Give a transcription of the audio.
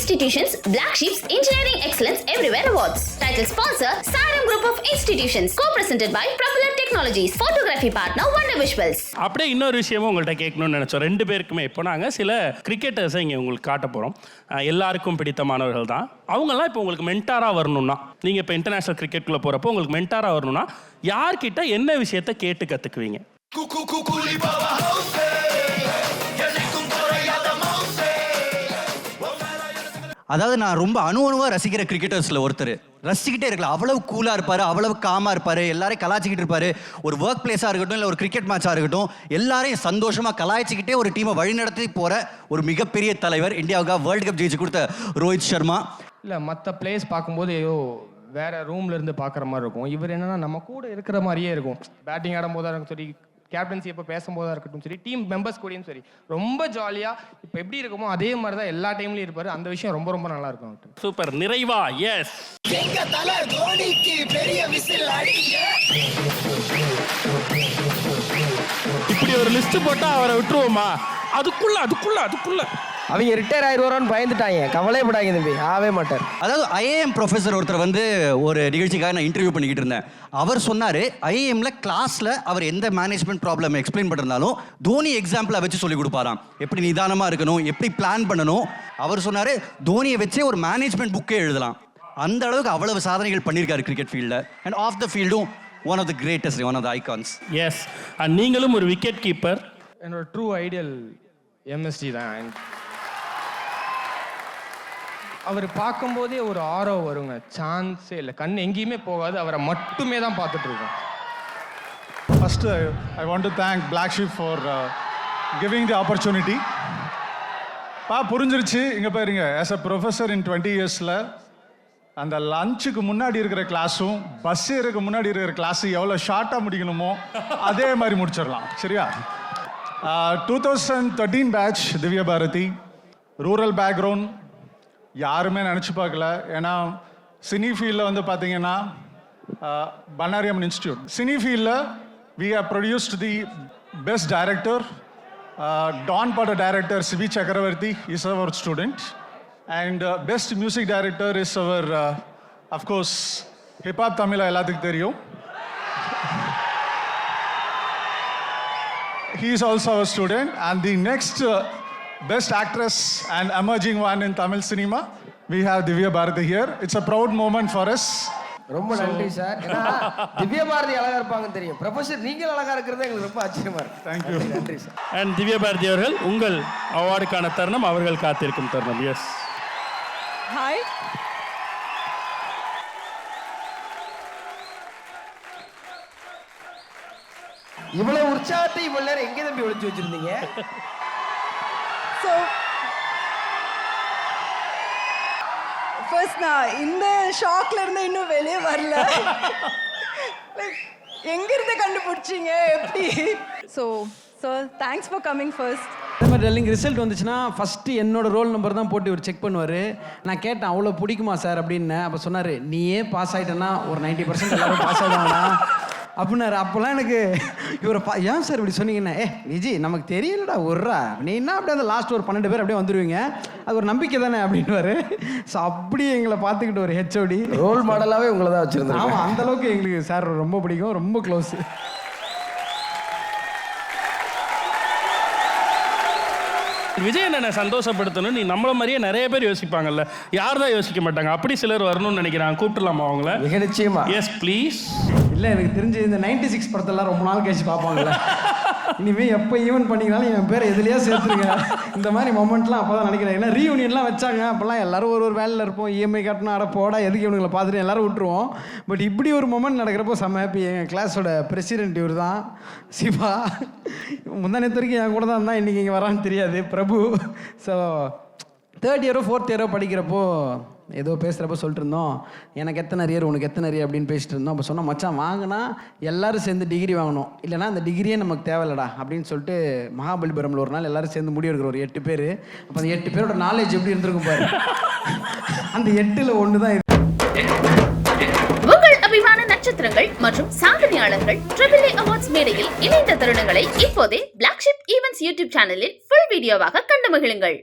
Institutions, Black Sheep's Engineering Excellence Everywhere Awards. Title sponsor, Sarum Group of Institutions. Co-presented by Propeller Technologies. Photography partner, Wonder Visuals. அப்படியே இன்னொரு விஷயமும் உங்கள்கிட்ட கேட்கணும்னு நினச்சோம். ரெண்டு பேருக்குமே இப்போ நாங்கள் சில கிரிக்கெட்டர்ஸை இங்கே உங்களுக்கு காட்ட போகிறோம். எல்லாருக்கும் பிடித்தமானவர்கள் தான். அவங்கெல்லாம் இப்போ உங்களுக்கு மென்டாராக வரணும்னா, நீங்கள் இப்போ இன்டர்நேஷ்னல் கிரிக்கெட்டுக்குள்ளே போகிறப்போ உங்களுக்கு மென்டாராக வரணும்னா யார்கிட்ட என்ன விஷயத்தை கேட்டு கற்றுக்குவீங்க? அதாவது நான் ரொம்ப அணுவா ரசிக்கிற கிரிக்கெட்டர்ஸில் ஒருத்தர். ரசிச்சுக்கிட்டே இருக்கலாம். அவ்வளவு கூலாக இருப்பார், அவ்வளவு காமாக இருப்பார், எல்லாரையும் கலாய்ச்சிக்கிட்டு இருப்பார். ஒரு ஒர்க் பிளேஸாக இருக்கட்டும், இல்லை ஒரு கிரிக்கெட் மேட்சாக இருக்கட்டும், எல்லாரையும் சந்தோஷமாக கலாய்ச்சிக்கிட்டே ஒரு டீமை வழிநடத்தி போகிற ஒரு மிகப்பெரிய தலைவர். இந்தியாவுக்காக வேர்ல்டு கப் ஜெயிச்சு கொடுத்த ரோஹித் சர்மா. இல்லை, மற்ற பிளேஸ் பார்க்கும்போது வேற ரூம்ல இருந்து பார்க்குற மாதிரி இருக்கும். இவர் என்னன்னா நம்ம கூட இருக்கிற மாதிரியே இருக்கும். பேட்டிங் ஆடும் போதா இருக்கும் சரி, கேப்டன்சி எப்போ பேசும்போதா இருக்கட்டும் சரி, டீம் மெம்பர்ஸ் கூடயும் சரி, ரொம்ப ஜாலியாக இப்போ எப்படி இருக்குமோ அதே மாதிரி தான் எல்லா டைம்லையும் இருப்பார். அந்த விஷயம் ரொம்ப ரொம்ப நல்லா இருக்கும். சூப்பர். நிறைவா? எஸ். இப்படி ஒரு லிஸ்ட் போட்டா அவரை விட்டுருவோமா? அதுக்குள்ள அவங்க ரிட்டையர் ஆயிடுவாரோன்னு பயந்துட்டாங்க. கவலைப்படாங்க தம்பி, ஆவே மாட்டார். அதாவது ஐஏஎம் ப்ரொஃபஸர் ஒருத்தர் வந்து ஒரு நிகழ்ச்சிக்காக நான் இன்டர்வியூ பண்ணிக்கிட்டு இருந்தேன். அவர் சொன்னார், ஐஏஎம்ல கிளாஸில் அவர் எந்த மேனேஜ்மெண்ட் ப்ராப்ளம் எக்ஸ்பிளைன் பண்ணிருந்தாலும் தோனி எக்ஸாம்பிளை வச்சு சொல்லி கொடுப்பாராம். எப்படி நிதானமாக இருக்கணும், எப்படி பிளான் பண்ணணும். அவர் சொன்னார், தோனியை வச்சே ஒரு மேனேஜ்மெண்ட் புக்கே எழுதலாம். அந்த அளவுக்கு அவ்வளவு சாதனைகள் பண்ணியிருக்காரு கிரிக்கெட் ஃபீல்டில். அண்ட் ஆஃப் த ஃபீல்டும் one of the greatest, one of the icons. Yes. And நீங்களும் ஒரு விக்கெட் கீப்பர். என்னோட ட்ரூ ஐடியல் எம்எஸ்டி தான். அவர் பார்க்கும்போதே ஒரு ஆரோ வருங்க, சான்ஸே இல்லை. கண் எங்கேயுமே போகாது, அவரை மட்டுமே தான் பார்த்துட்டு இருக்கோம். First, I want to thank Black Sheep for giving the opportunity. புரிஞ்சிருச்சு. இங்கே பாருங்க, ஆஸ் அ ப்ரொஃபஸர் இன் 20 yearsல அந்த லஞ்சுக்கு முன்னாடி இருக்கிற கிளாஸும் பஸ் ஏறதுக்கு முன்னாடி இருக்கிற கிளாஸும் எவ்வளோ ஷார்ட்டாக முடிக்கணுமோ அதே மாதிரி முடிச்சிடலாம். சரியா? 2013 batch Divya Bharathi. Rural background யாருமே நினச்சி பார்க்கல. ஏன்னா சினி ஃபீல்டில் வந்து பார்த்தீங்கன்னா பண்ணாரியம்மன் இன்ஸ்டியூட் சினி ஃபீல்டில் we have produced the best director. Don பட டைரக்டர் சிவி சக்கரவர்த்தி இஸ் அவர் student. And best music director is அவர் அஃப்கோர்ஸ் ஹிப்ஹாப் தமிழா எல்லாத்துக்கும் தெரியும். He is also our student. And the next best actress and emerging one in Tamil cinema, we have Divya Bharati here. It's a proud moment for us. ரொம்ப நன்றி sir. ஏன்னா திவ்யா பாரதி அழகா இருப்பாங்க தெரியும். Professor நீங்கள் அழகா இருக்கிறது எங்களுக்கு ரொம்ப ஆச்சரியமா இருக்கு. தேங்க்யூ. நன்றி சார். அண்ட் திவ்யா பாரதி அவர்கள், உங்கள் அவார்டுக்கான தருணம், அவர்கள் காத்திருக்கும் தருணம். எஸ். ஹாய். இவ்வளவு உற்சாகத்தை இவ்வளவு நேரம் எங்கே தம்பி ஒளிச்சு வச்சிருந்தீங்க? ஸோ ஃபர்ஸ்ட் நான் இந்த ஷாக்ல இருந்து இன்னும் வெளியே வரல. லைக் எங்கிருந்து கண்டுபிடிச்சிங்க, எப்படி? So thanks for coming first. அதே மாதிரி டெல்லிங் ரிசல்ட் வந்துச்சுன்னா ஃபஸ்ட்டு என்னோட ரோல் நம்பர் தான் போட்டு இவர் செக் பண்ணுவார். நான் கேட்டேன், அவ்வளோ பிடிக்குமா சார் அப்படின்னு. அப்போ சொன்னார், நீயே பாஸ் ஆகிட்டேன்னா ஒரு 90% எல்லாரும் பாஸ் ஆகிடுவாங்கண்ணா அப்படின்னாரு. அப்போல்லாம் எனக்கு இவரை ஏன் சார் இப்படி சொன்னீங்கன்னா, விஜி நமக்கு தெரியலடா ஒர்றா, நீ என்ன அப்படியே அந்த லாஸ்ட் ஒரு 12 பேர் அப்படியே வந்துடுவீங்க, அது ஒரு நம்பிக்கை தானே அப்படின்வாரு. ஸோ அப்படி எங்களை பார்த்துக்கிட்டு ஒரு ஹெச்ஓடி ரோல் மாடலாகவே உங்களை தான் வச்சுருந்தேன். ஆமாம், அந்தளவுக்கு எங்களுக்கு சார் ரொம்ப பிடிக்கும், ரொம்ப க்ளோஸு. விஜய் என்ன சந்தோஷப்படுத்தணும், நீ நம்மள மாதிரியே நிறைய பேர் யோசிப்பாங்கல்ல, யார் தான் யோசிக்க மாட்டாங்க. அப்படி சிலர் வரணும்னு நினைக்கிறாங்க. கூப்பிடலாமா அவங்கள? மிக நிச்சயமா. Yes please. இல்லை, எனக்கு தெரிஞ்சு இந்த 96 படத்தெல்லாம் ரொம்ப நாள் கழிச்சு பார்ப்பாங்கல்ல. இனிமேல் எப்போ ஈவென்ட் பண்ணிங்கனாலும் என் பேர் எதுலையா சேர்த்துருங்க. இந்த மாதிரி மொமெண்ட்லாம் அப்போ தான் நினைக்கிறேன். ஏன்னா ரீயூனியன்லாம் வச்சாங்க, அப்போல்லாம் எல்லாரும் ஒரு வேலையில் இருப்போம். இஎம்ஐ கட்டணும், அட போடா எதுக்கு இவனுங்களை பார்த்துட்டு எல்லாரும் விட்டுருவோம். பட் இப்படி ஒரு மொமெண்ட் நடக்கிறப்போ செம்ம ஹாப்பி. எங்கள் கிளாஸோட பிரசிடென்ட் இவர் தான், சிவா. முந்தா நேற்று வரைக்கும் என் கூட தான் இருந்தால் இன்றைக்கி இங்கே வரான்னு தெரியாது, பிரபு. ஸோ 3rd இயரோ 4th இயரோ படிக்கிறப்போ ஏதோ பேசுகிறப்ப சொல்லிட்டு இருந்தோம், எனக்கு எத்தனை அரியர் உனக்கு எத்தனை அரியர் அப்படின்னு பேசிட்டு இருந்தோம். அப்போ சொன்னால், மச்சான் வாங்கினா எல்லோரும் சேர்ந்து டிகிரி வாங்கணும், இல்லைனா அந்த டிகிரியே நமக்கு தேவையில்லடா அப்படின்னு சொல்லிட்டு மகாபலிபுரமில் ஒரு நாள் எல்லோரும் சேர்ந்து முடி எடுக்கிற ஒரு 8 பேர். அப்போ அந்த 8 பேரோட நாலேஜ் எப்படி இருந்திருக்கும் பாரு. அந்த 8ல் 1 தான். உங்கள் அபிமான நட்சத்திரங்கள் மற்றும் சாதனையாளர்கள் AAA அவார்ட்ஸ் மேடையில் இணைந்த தருணங்களை இப்போதே Black Sheep Events YouTube சேனலில் ஃபுல் வீடியோவாக கண்டு மகிழுங்கள்.